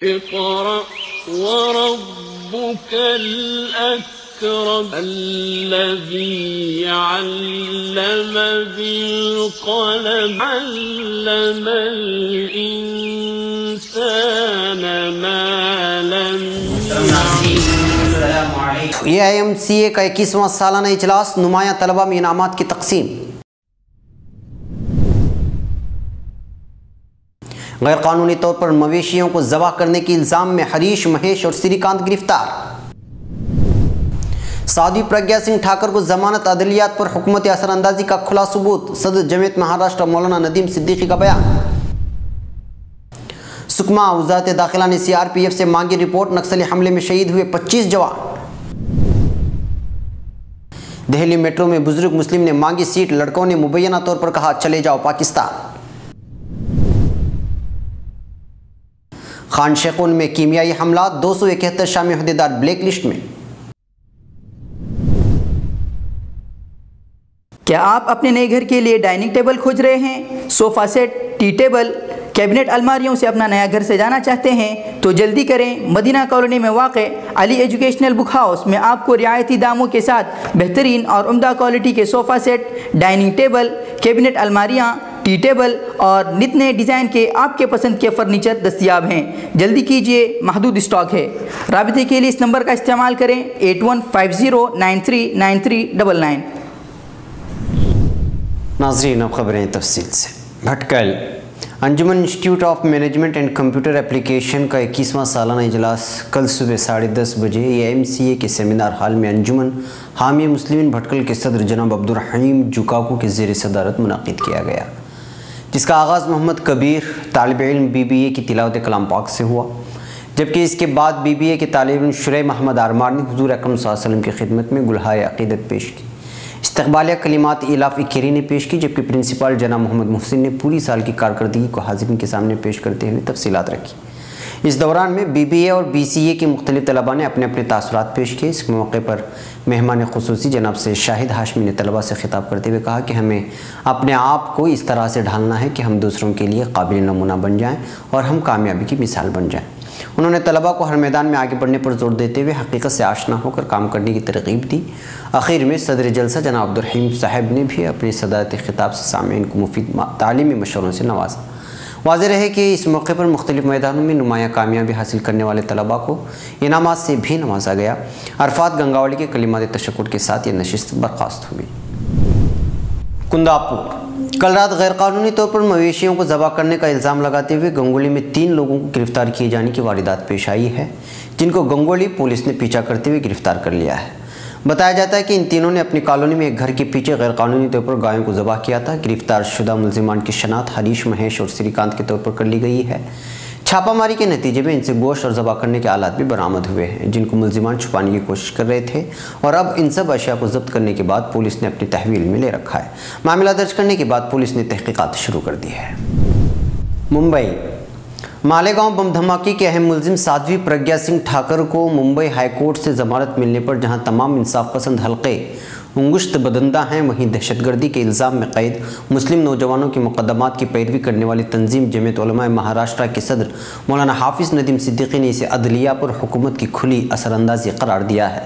اقرأ وربك الأكرم الذي علم بالقلم علم الإنسان ما لم يعلم۔ AIMCA کا 21واں سالانہ اجلاس، نمایاں طلبہ میں انعامات کی تقسیم۔ غیر قانونی طور پر مویشیوں کو ذبح کرنے کے الزام میں ہریش مہیش اور سری کانت گرفتار۔ سادھوی پرگیا سنگھ ٹھاکر کو ضمانت، عدلیات پر حکومت اثر اندازی کا کھلا ثبوت، صدر جمعیت مہاراشٹر مولانا ندیم صدیقی کا بیان۔ سکما، وزارت داخلہ نے CRPF سے مانگی رپورٹ، نکسلی حملے میں شہید ہوئے 25 جوان۔ دہلی میٹرو میں بزرگ مسلم نے مانگی سیٹ، لڑکوں نے مبینہ طور پر کہا چلے جاؤ پاکستان۔ خان شیخون میں کیمیائی حملات، 271 شامی عہدیدار بلیک لسٹ میں۔ کیا آپ اپنے نئے گھر کے لیے ڈائننگ ٹیبل کھوج رہے ہیں؟ Sofa set, tea table, cabinet الماریوں سے اپنا نیا گھر سجانا چاہتے ہیں تو جلدی کریں۔ مدینہ کالونی میں واقع علی ایجوکیشنل بک ہاؤس میں آپ کو رعایتی داموں کے ساتھ بہترین اور عمدہ کوالٹی کے sofa set, dining table, cabinet الماریاں، ٹی ٹیبل اور نت نئے ڈیزائن کے آپ کے پسند کے فرنیچر دستیاب ہیں۔ جلدی کیجیے، محدود اسٹاک ہے۔ رابطے کے لیے اس نمبر کا استعمال کریں 8150939399۔ ناظرین، اب خبریں تفصیل سے۔ Bhatkal Anjuman institute of management and computer application کا 21واں سالانہ اجلاس کل صبح 10:30 بجے AIMCA کے سیمینار ہال میں انجمن حامی مسلمین بھٹکل کے صدر جناب عبدالرحیم جوکاکو کے زیر صدارت منعقد کیا گیا، جس کا آغاز محمد کبیر طالب علم BBA کی تلاوت کلام پاک سے ہوا، جبکہ اس کے بعد BBA کے طالب علم شرح محمد آرمار نے حضور اکرم صلی اللہ علیہ وسلم کی خدمت میں گلہائے عقیدت پیش کی۔ استقبالیہ کلمات ایلاف اکیری نے پیش کی، جبکہ پرنسپل جناب محمد محسن نے پوری سال کی کارکردگی کو حاضرین کے سامنے پیش کرتے ہوئے تفصیلات رکھی۔ اس دوران میں BBA اور BCA کے مختلف طلباء نے اپنے اپنے تاثرات پیش کیے۔ اس موقع پر مہمان خصوصی جناب سے شاہد ہاشمی نے طلباء سے خطاب کرتے ہوئے کہا کہ ہمیں اپنے آپ کو اس طرح سے ڈھالنا ہے کہ ہم دوسروں کے لیے قابل نمونہ بن جائیں اور ہم کامیابی کی مثال بن جائیں۔ انہوں نے طلباء کو ہر میدان میں آگے بڑھنے پر زور دیتے ہوئے حقیقت سے آشنا ہو کر کام کرنے کی ترغیب دی۔ آخر میں صدر جلسہ جناب عبدالرحیم صاحب نے بھی اپنی صدارتی خطاب سے سامعین کو مفید تعلیمی مشوروں سے نوازا۔ واضح رہے کہ اس موقع پر مختلف میدانوں میں نمایاں کامیابی حاصل کرنے والے طلباء کو انعامات سے بھی نوازا گیا۔ عرفات گنگاولی کے کلمات تشکر کے ساتھ یہ نشست برخاست ہوئی۔ کنداپور کل رات غیر قانونی طور پر مویشیوں کو ذبح کرنے کا الزام لگاتے ہوئے گنگولی میں 3 لوگوں کو گرفتار کیے جانے کی واردات پیش آئی ہے، جن کو گنگولی پولیس نے پیچھا کرتے ہوئے گرفتار کر لیا ہے۔ بتایا جاتا ہے کہ ان تینوں نے اپنی کالونی میں ایک گھر کے پیچھے غیر قانونی طور پر گایوں کو ذبح کیا تھا۔ گرفتار شدہ ملزمان کی شناخت ہریش مہیش اور سری کانت کے طور پر کر لی گئی ہے۔ چھاپہ ماری کے نتیجے میں ان سے گوشت اور ذبح کرنے کے آلات بھی برآمد ہوئے ہیں، جن کو ملزمان چھپانے کی کوشش کر رہے تھے، اور اب ان سب اشیاء کو ضبط کرنے کے بعد پولیس نے اپنی تحویل میں لے رکھا ہے۔ معاملہ درج کرنے کے بعد پولیس نے تحقیقات شروع کر دی ہے۔ ممبئی مالیگاؤں بم دھماکے کے اہم ملزم سادھوی پرگیا سنگھ ٹھاکر کو ممبئی ہائی کورٹ سے ضمانت ملنے پر جہاں تمام انصاف پسند حلقے انگشت بدندہ ہیں، وہیں دہشت گردی کے الزام میں قید مسلم نوجوانوں کے مقدمات کی پیروی کرنے والی تنظیم جمعیت علماء مہاراشٹر کے صدر مولانا حافظ ندیم صدیقی نے اسے عدلیہ پر حکومت کی کھلی اثر اندازی قرار دیا ہے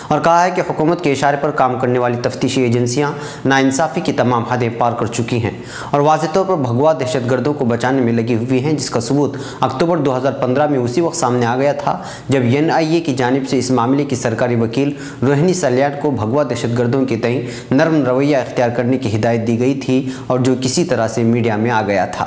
اور کہا ہے کہ حکومت کے اشارے پر کام کرنے والی تفتیشی ایجنسیاں ناانصافی کی تمام حدیں پار کر چکی ہیں اور واضح طور پر بھگوا دہشت گردوں کو بچانے میں لگی ہوئی ہیں، جس کا ثبوت اکتوبر 2015 میں اسی وقت سامنے آ گیا تھا جب NIA کی جانب سے اس معاملے کی سرکاری وکیل روہنی سلیاٹ کو بھگوا دہشت گردوں کے تئیں نرم رویہ اختیار کرنے کی ہدایت دی گئی تھی اور جو کسی طرح سے میڈیا میں آ گیا تھا۔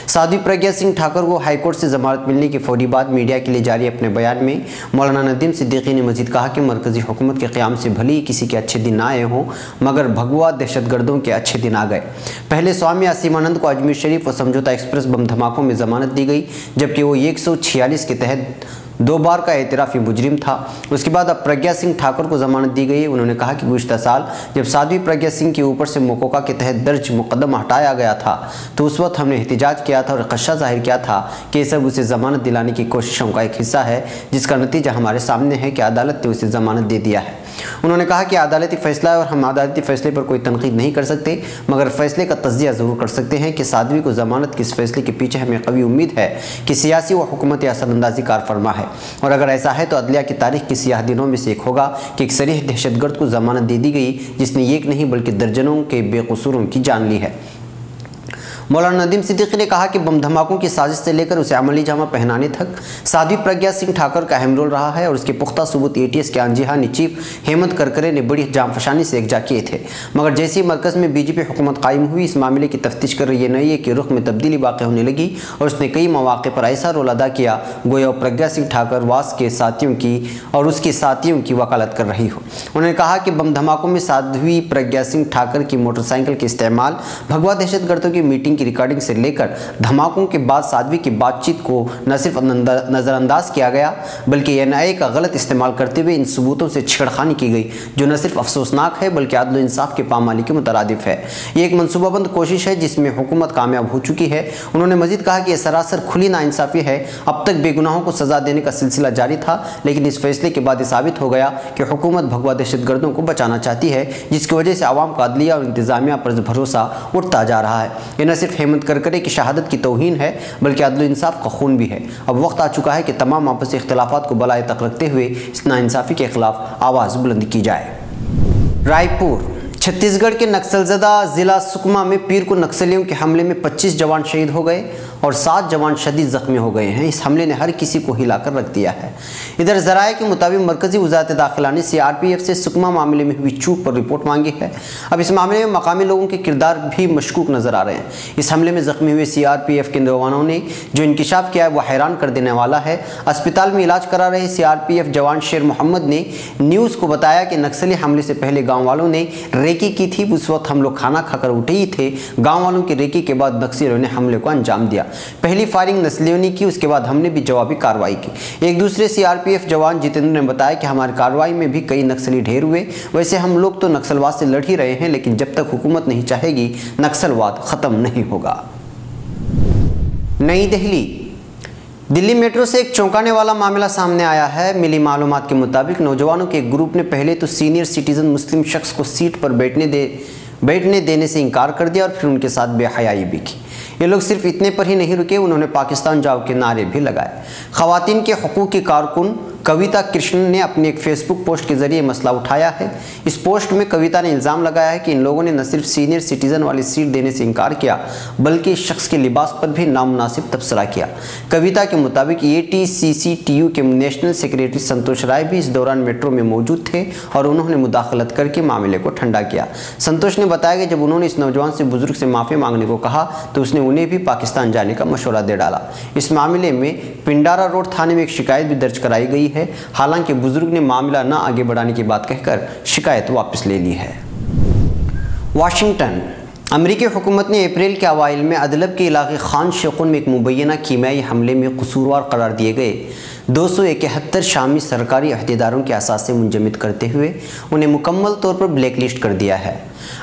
سادھوی پرگیا سنگھ ٹھاکر کو ہائی کورٹ سے ضمانت ملنے کے فوری بعد میڈیا کے لیے جاری اپنے بیان میں مولانا ندیم صدیقی نے مزید کہا کہ مرکزی حکومت کے قیام سے بھلی کسی کے اچھے دن نہ آئے ہوں، مگر بھگوا دہشت گردوں کے اچھے دن آ گئے۔ پہلے سوامی اسیمانند کو اجمیر شریف و سمجھوتہ ایکسپریس بم دھماکوں میں ضمانت دی گئی، جبکہ وہ 146 کے تحت 2 بار کا اعترافی مجرم تھا۔ اس کے بعد اب پرگیا سنگھ ٹھاکر کو ضمانت دی گئی ہے۔ انہوں نے کہا کہ گزشتہ سال جب سادھوی پرگیا سنگھ کے اوپر سے موکوکا کے تحت درج مقدمہ ہٹایا گیا تھا تو اس وقت ہم نے احتجاج کیا تھا اور خدشہ ظاہر کیا تھا کہ یہ سب اسے ضمانت دلانے کی کوششوں کا ایک حصہ ہے، جس کا نتیجہ ہمارے سامنے ہے کہ عدالت نے اسے ضمانت دے دیا ہے۔ उन्होंने कहा कि अदालती फैसला है और हम अदालती फैसले पर कोई तनकीद नहीं कर सकते, मगर फैसले का तज्जिया ज़रूर कर सकते हैं कि साध्वी को ज़मानत के इस फैसले के पीछे हमें कवी उम्मीद है कि सियासी व हुकूमती असरअंदाज़ी कार फरमा है, और अगर ऐसा है तो अदलिया की तारीख के सियाह दिनों में से एक होगा कि एक सरीह दहशतगर्द को ज़मानत दे दी गई जिसने एक नहीं बल्कि दर्जनों के बेकसूरों की जान ली है। मौलाना नदीम सिद्दीकी ने कहा कि बम धमाकों की साजिश से लेकर उसे अमली जामा पहनाने तक साध्वी प्रज्ञा सिंह ठाकुर का अहम रोल रहा है और उसके पुख्ता सबूत एटीएस के अंजीहानी चीफ हेमंत करकरे ने बड़ी जामफशानी से एकजा किए थे, मगर जैसे ही मरकज़ में बीजेपी हुकूमत कायम हुई इस मामले की तफ्तीश कर रही एनआईए के रुख में तब्दीली वाक़ होने लगी और उसने कई मौक़े पर ऐसा रोल अदा किया गोया प्रज्ञा सिंह ठाकुर वास के साथियों की और उसके साथियों की वकालत कर रही हो। उन्होंने कहा कि बम धमाकों में साध्वी प्रज्ञा सिंह ठाकुर की मोटरसाइकिल के इस्तेमाल, भगवा दहशतगर्दों की मीटिंग की रिकॉर्डिंग से लेकर धमाकों के बाद साध्वी की बातचीत को न सिर्फ नज़रअंदाज किया गया बल्कि एनआईए का गलत इस्तेमाल करते हुए इन सबूतों से छेड़खानी की गई जो न सिर्फ अफसोसनाक है बल्कि अदल इंसाफ के पामाली के मुतरादिफ है। ये एक मनसूबाबंद कोशिश है जिसमें हुकूमत कामयाब हो चुकी है। उन्होंने मजीद कहा कि यह सरासर खुली नाइंसाफ़ी है। अब तक बेगुनाहों को सज़ा देने का सिलसिला जारी था, लेकिन इस फैसले के बाद ये साबित हो गया कि हुकूमत भगवा दहशतगर्दों को बचाना चाहती है, जिसकी वजह से आवाम का अदलिया और इंतज़ामिया पर भरोसा उठता जा रहा है। ये न सिर्फ हेमंत करकरे की शहादत की तौहीन है बल्कि अदल इंसाफ का खून भी है। अब वक्त आ चुका है कि तमाम आपसी इख्तिलाफात को बलाए तक रखते हुए इस नाइंसाफ़ी के खिलाफ आवाज़ बुलंद की जाए। रायपुर छत्तीसगढ़ के नक्सलज़दा ज़िला सुकमा में पीर को नक्सलियों के हमले में 25 जवान शहीद हो गए और 7 जवान शदीद ज़ख्मी हो गए हैं। इस हमले ने हर किसी को हिलाकर रख दिया है। इधर ज़राए के मुताबिक मरकज़ी वज़ारत दाखिला ने सीआरपीएफ से सुकमा मामले में हुई चूक पर रिपोर्ट मांगी है। अब इस मामले में मकामी लोगों के किरदार भी मशकूक नज़र आ रहे हैं। इस हमले में ज़ख्मी हुए सीआरपीएफ के जवानों ने जो इंकशाफ किया है वह हैरान कर देने वाला है। अस्पताल में इलाज करा रहे सीआरपीएफ जवान शेर मोहम्मद ने न्यूज़ को बताया कि नक्सली हमले से पहले गाँव वालों ने रेकी की थी। उस वक्त हम लोग खाना खाकर उठे ही थे। गाँव वालों की रेकी के बाद नक्सलियों ने हमले को अंजाम दिया। पहली फायरिंग नस्लियों ने की, उसके बाद हमने भी जवाबी कार्रवाई की। एक दूसरे सीआरपीएफ जवान जितेंद्र ने बताया कि हमारी कार्रवाई में भी कई नक्सली ढेर हुए। वैसे हम लोग तो नक्सलवाद से लड़ ही रहे हैं, लेकिन जब तक हुकूमत नहीं चाहेगी नक्सलवाद ख़त्म नहीं होगा। नई दिल्ली मेट्रो से एक चौंकाने वाला मामला सामने आया है। मिली मालूमात के मुताबिक नौजवानों के एक ग्रुप ने पहले तो सीनियर सिटीजन मुस्लिम शख्स को सीट पर बैठने देने से इनकार कर दिया और फिर उनके साथ बेहयाई भी की। ये लोग सिर्फ इतने पर ही नहीं रुके, उन्होंने पाकिस्तान जाओ के नारे भी लगाए। ख़वातीन के हकूक़ की कारकुन कविता कृष्णन ने अपने एक फेसबुक पोस्ट के ज़रिए मसला उठाया है। इस पोस्ट में कविता ने इल्ज़ाम लगाया है कि इन लोगों ने न सिर्फ सीनियर सिटीज़न वाली सीट देने से इनकार किया बल्कि इस शख्स के लिबास पर भी नामुनासिब तबसरा किया। कविता के मुताबिक ATCCTU के नेशनल सेक्रेटरी संतोष राय भी इस दौरान मेट्रो में मौजूद थे और उन्होंने मुदाखलत करके मामले को ठंडा किया। संतोष ने बताया कि जब उन्होंने इस नौजवान से बुजुर्ग से माफ़ी मांगने को कहा तो उसने उन्हें भी पाकिस्तान जाने का मशवरा दे डाला। इस मामले में पिंडारा रोड थाने में एक शिकायत भी दर्ज कराई गई है। हालांकि बुजुर्ग ने मामला न आगे बढ़ाने की बात कहकर शिकायत वापस ले ली है। वाशिंगटन अमरीकी हुकूमत ने अप्रैल के अवाइल में अदलब के इलाके खान शेखुन में एक मुबैना कीमियाई हमले में कसूरवार करार दिए गए 271 शामी सरकारी अहदेदारों के असासे मुंजमद करते हुए उन्हें मुकम्मल तौर पर ब्लैक लिस्ट कर दिया है।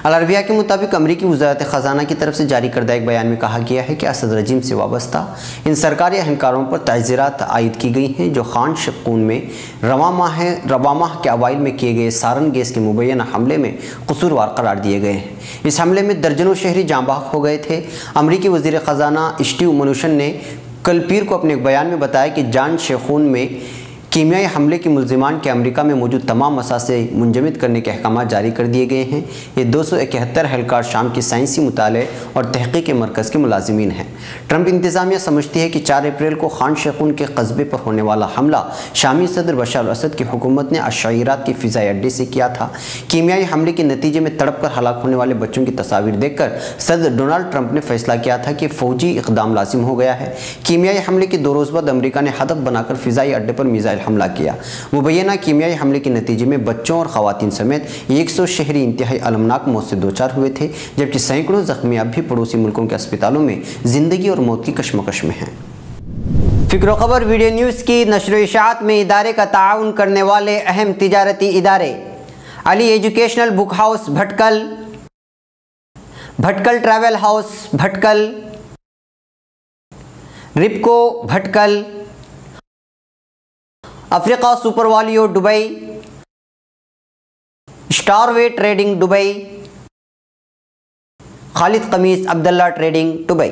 अल अरबिया के मुताबिक अमरीकी वज़ारत ख़ज़ाना की तरफ से जारी करदा एक बयान में कहा गया है कि असद रजीम से वाबस्ता इन सरकारी अहलकारों पर ताज़ीरात आयद की गई हैं जो खान शेखून में रवा माह के अवाइल में किए गए सारन गैस के मुबैना हमले में कसूरवार करार दिए गए हैं। इस हमले में दर्जनों शहरी जाँ बहक हो गए थे। अमरीकी वज़ीर ख़ज़ाना स्टीव मनुशन ने कल पीर को अपने एक बयान में बताया कि जान शेखून में कीमियाई हमले के मुल्ज़िमान के अमेरिका में मौजूद तमाम असासे मुंजमद करने के अहकाम जारी कर दिए गए हैं। ये 271 एहलकार शाम के साइंसी मुताले और तहक़ीक़ के मरकज़ के मुलाजिमीन हैं। ट्रंप इंतज़ामिया समझती है कि 4 अप्रैल को खान शेखून के कस्बे पर होने वाला हमला शामी सदर बशर असद की हुकूमत ने अशाइरात के फ़िज़ाई अड्डे से किया था। कीमियाई हमले के नतीजे में तड़प कर हलाक होने वाले बच्चों की तस्वीर देखकर सदर डोनाल्ड ट्रंप ने फैसला किया था कि फ़ौजी इक़दाम लाजिम हो गया है। कीमियाई हमले के 2 रोज़ बाद अमरीका ने हदफ बनाकर फ़िज़ाई अड्डे पर मिसाइल हमला किया। मुबैना कीमियाई हमले के नतीजे में बच्चों और ख़वातीन समेत 100 शहरी इंतहाई अलमनाक मौत से दोचार हुए थे, जबकि सैकड़ों ज़ख्मी अब भी पड़ोसी मुल्कों के अस्पतालों में ज़िंदगी और मौत की कशमकश में हैं। फ़िक्र ख़बर वीडियो न्यूज़ की नशर इशाअत में इदारे का ताउन करने वाले अहम तिजारती इदारे Ali educational book house Bhatkal, Bhatkal travel house Bhatkal, Ripco Bhatkal, Africa super वालियो Dubai, Starway trading Dubai, Khalid Khamis Abdullah trading Dubai.